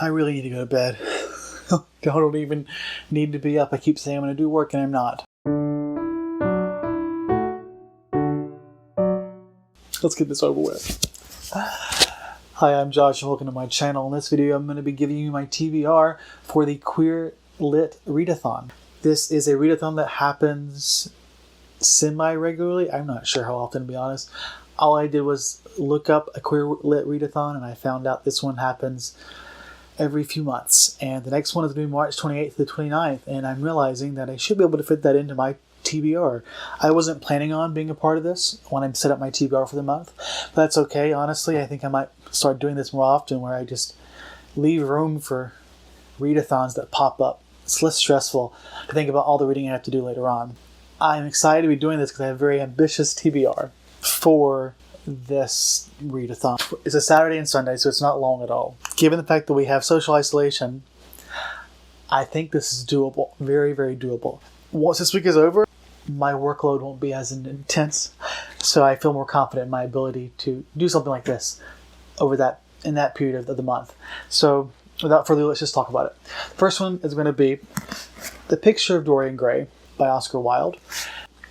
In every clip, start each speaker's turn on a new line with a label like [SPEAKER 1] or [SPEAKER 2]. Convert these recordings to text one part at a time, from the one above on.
[SPEAKER 1] I really need to go to bed. I don't even need to be up. I keep saying I'm going to do work and I'm not. Let's get this over with. Hi, I'm Josh and welcome to my channel. In this video, I'm going to be giving you my TBR for the Queer Lit Readathon. This is a readathon that happens semi-regularly. I'm not sure how often, to be honest. All I did was look up a Queer Lit Readathon and I found out this one happens every few months. And the next one is going to be March 28th to the 29th. And I'm realizing that I should be able to fit that into my TBR. I wasn't planning on being a part of this when I set up my TBR for the month. But that's okay. Honestly, I think I might start doing this more often where I just leave room for readathons that pop up. It's less stressful to think about all the reading I have to do later on. I'm excited to be doing this because I have a very ambitious TBR for this readathon. It's a Saturday and Sunday, so it's not long at all. Given the fact that we have social isolation, I think this is doable. Very, very doable. Once this week is over, my workload won't be as intense, so I feel more confident in my ability to do something like this in that period of the month. So without further ado, let's just talk about it. The first one is going to be The Picture of Dorian Gray by Oscar Wilde.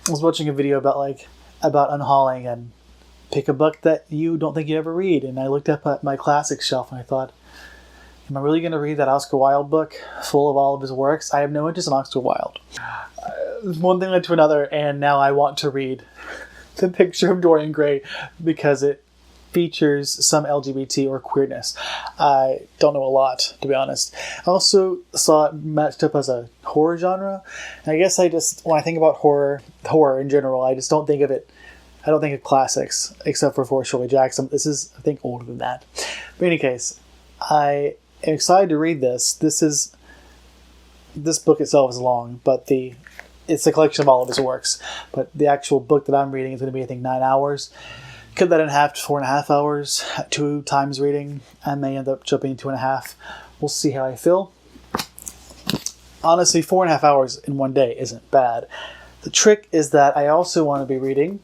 [SPEAKER 1] I was watching a video about unhauling and pick a book that you don't think you ever read. And I looked up at my classics shelf and I thought, am I really going to read that Oscar Wilde book full of all of his works? I have no interest in Oscar Wilde. One thing led to another, and now I want to read The Picture of Dorian Gray because it features some LGBT or queerness. I don't know a lot, to be honest. I also saw it matched up as a horror genre. And I guess when I think about horror in general, I just don't think of it. I don't think of classics, except for Shirley Jackson. This is, I think, older than that. But in any case, I am excited to read this. This book itself is long, but it's a collection of all of his works. But the actual book that I'm reading is going to be, I think, 9 hours. Cut that in half to 4.5 hours, 2 times reading. I may end up jumping 2.5. We'll see how I feel. Honestly, 4.5 hours in one day isn't bad. The trick is that I also want to be reading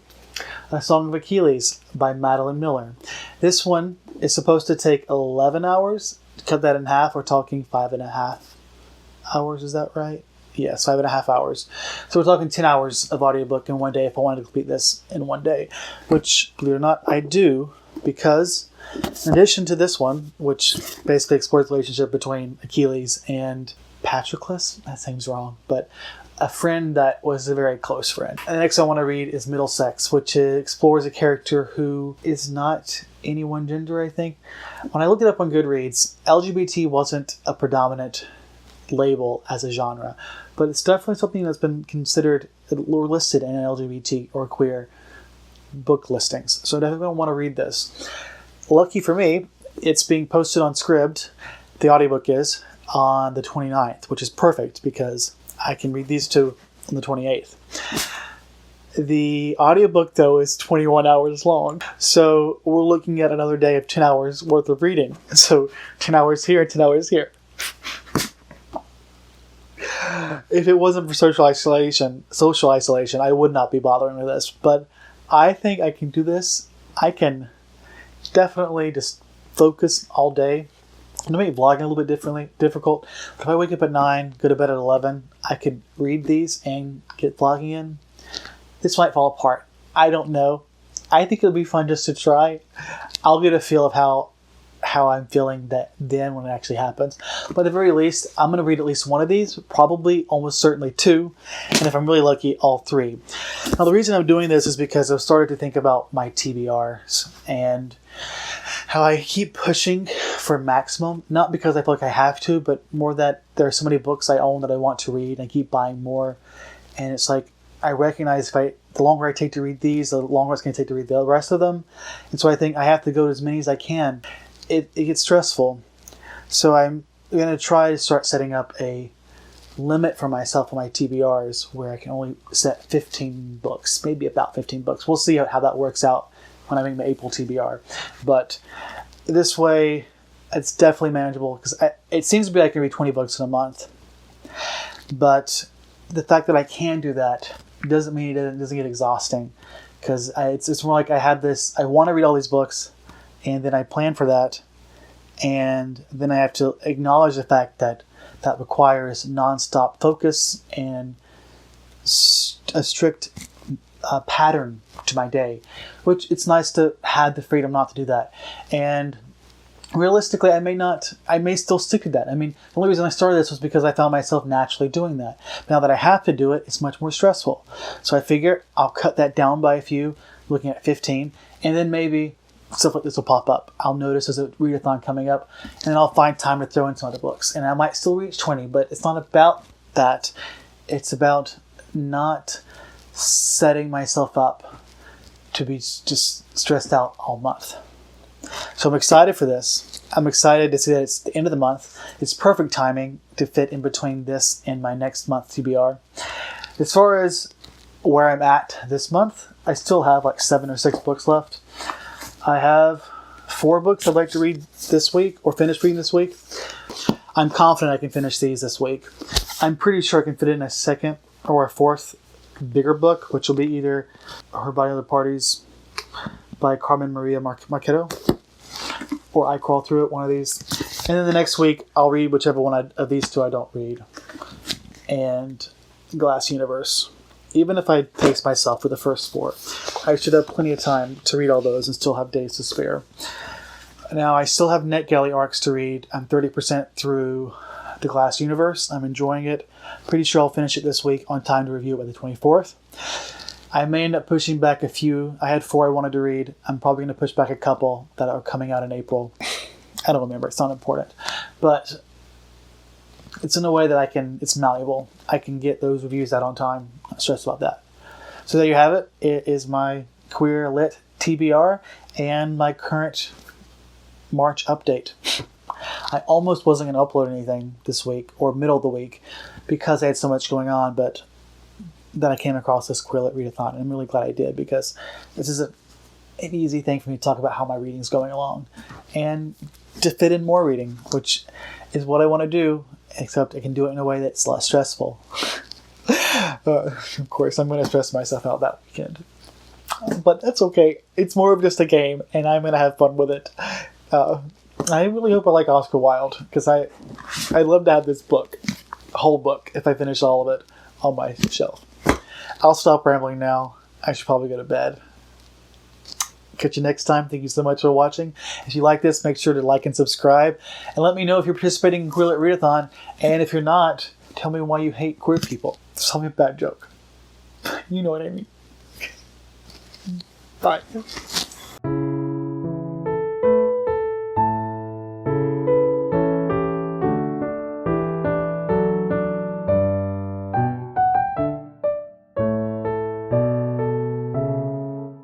[SPEAKER 1] A Song of Achilles by Madeline Miller. This one is supposed to take 11 hours. Cut that in half, we're talking 5.5 hours, is that right? Yes, 5.5 hours. So we're talking 10 hours of audiobook in one day if I wanted to complete this in one day. Which, believe it or not, I do, because in addition to this one, which basically explores the relationship between Achilles and Patroclus, that seems wrong, but a friend that was a very close friend. And the next I want to read is Middlesex, which explores a character who is not any one gender, I think. When I looked it up on Goodreads, LGBT wasn't a predominant label as a genre, but it's definitely something that's been considered or listed in LGBT or queer book listings. So I definitely want to read this. Lucky for me, it's being posted on Scribd. The audiobook is on the 29th, which is perfect because I can read these two on the 28th. The audiobook, though, is 21 hours long. So we're looking at another day of 10 hours worth of reading. So 10 hours here, 10 hours here. If it wasn't for social isolation, I would not be bothering with this. But I think I can do this. I can definitely just focus all day. To make vlogging a little bit difficult. But if I wake up at 9, go to bed at 11, I could read these and get vlogging in. This might fall apart. I don't know. I think it'll be fun just to try. I'll get a feel of how I'm feeling then when it actually happens. But at the very least, I'm going to read at least one of these, probably almost certainly 2, and if I'm really lucky, all 3. Now the reason I'm doing this is because I've started to think about my TBRs and how I keep pushing for maximum, not because I feel like I have to, but more that there are so many books I own that I want to read, and I keep buying more. And it's like, I recognize the longer I take to read these, the longer it's going to take to read the rest of them. And so I think I have to go to as many as I can. It gets stressful. So I'm going to try to start setting up a limit for myself on my TBRs where I can only set 15 books, maybe about 15 books. We'll see how that works out when I make my April TBR. But this way, it's definitely manageable because it seems to be I can read 20 books in a month. But the fact that I can do that doesn't mean it doesn't get exhausting, because it's more like I want to read all these books, and then I plan for that, And then I have to acknowledge the fact that that requires nonstop focus and a strict pattern to my day, which it's nice to have the freedom not to do that. And realistically, I may still stick to that. I mean, the only reason I started this was because I found myself naturally doing that. But now that I have to do it, it's much more stressful. So I figure I'll cut that down by a few, looking at 15, and then maybe stuff like this will pop up. I'll notice there's a readathon coming up, and then I'll find time to throw in some other books. And I might still reach 20, but it's not about that. It's about not setting myself up to be just stressed out all month. So I'm excited for this. I'm excited to see that it's the end of the month. It's perfect timing to fit in between this and my next month TBR. As far as where I'm at this month, I still have like 7 or 6 books left. I have 4 books I'd like to read this week or finish reading this week. I'm confident I can finish these this week. I'm pretty sure I can fit in a second or a fourth bigger book, which will be either Her Body and Other Parties by Carmen Maria Marchetto, or I Crawl Through It, one of these. And then the next week, I'll read whichever one of these two I don't read. And Glass Universe. Even if I pace myself for the first 4, I should have plenty of time to read all those and still have days to spare. Now, I still have NetGalley arcs to read. I'm 30% through the Glass Universe. I'm enjoying it. Pretty sure I'll finish it this week on time to review it by the 24th. I may end up pushing back a few. I had 4 I wanted to read. I'm probably going to push back a couple that are coming out in April. I don't remember. It's not important. But it's in a way that it's malleable. I can get those reviews out on time. I'm not stressed about that. So there you have it. It is my Queer Lit TBR and my current March update. I almost wasn't going to upload anything this week or middle of the week because I had so much going on, but then I came across this Queer Lit Readathon, and I'm really glad I did because this is an easy thing for me to talk about how my reading's going along and to fit in more reading, which is what I want to do, except I can do it in a way that's less stressful. Of course, I'm going to stress myself out that weekend. But that's okay. It's more of just a game, and I'm going to have fun with it. I really hope I like Oscar Wilde, because I'd love to have this book, whole book, if I finish all of it, on my shelf. I'll stop rambling now. I should probably go to bed. Catch you next time. Thank you so much for watching. If you like this, make sure to like and subscribe. And let me know if you're participating in Queer Lit Readathon. And if you're not, tell me why you hate queer people. Tell me a bad joke. You know what I mean. Bye.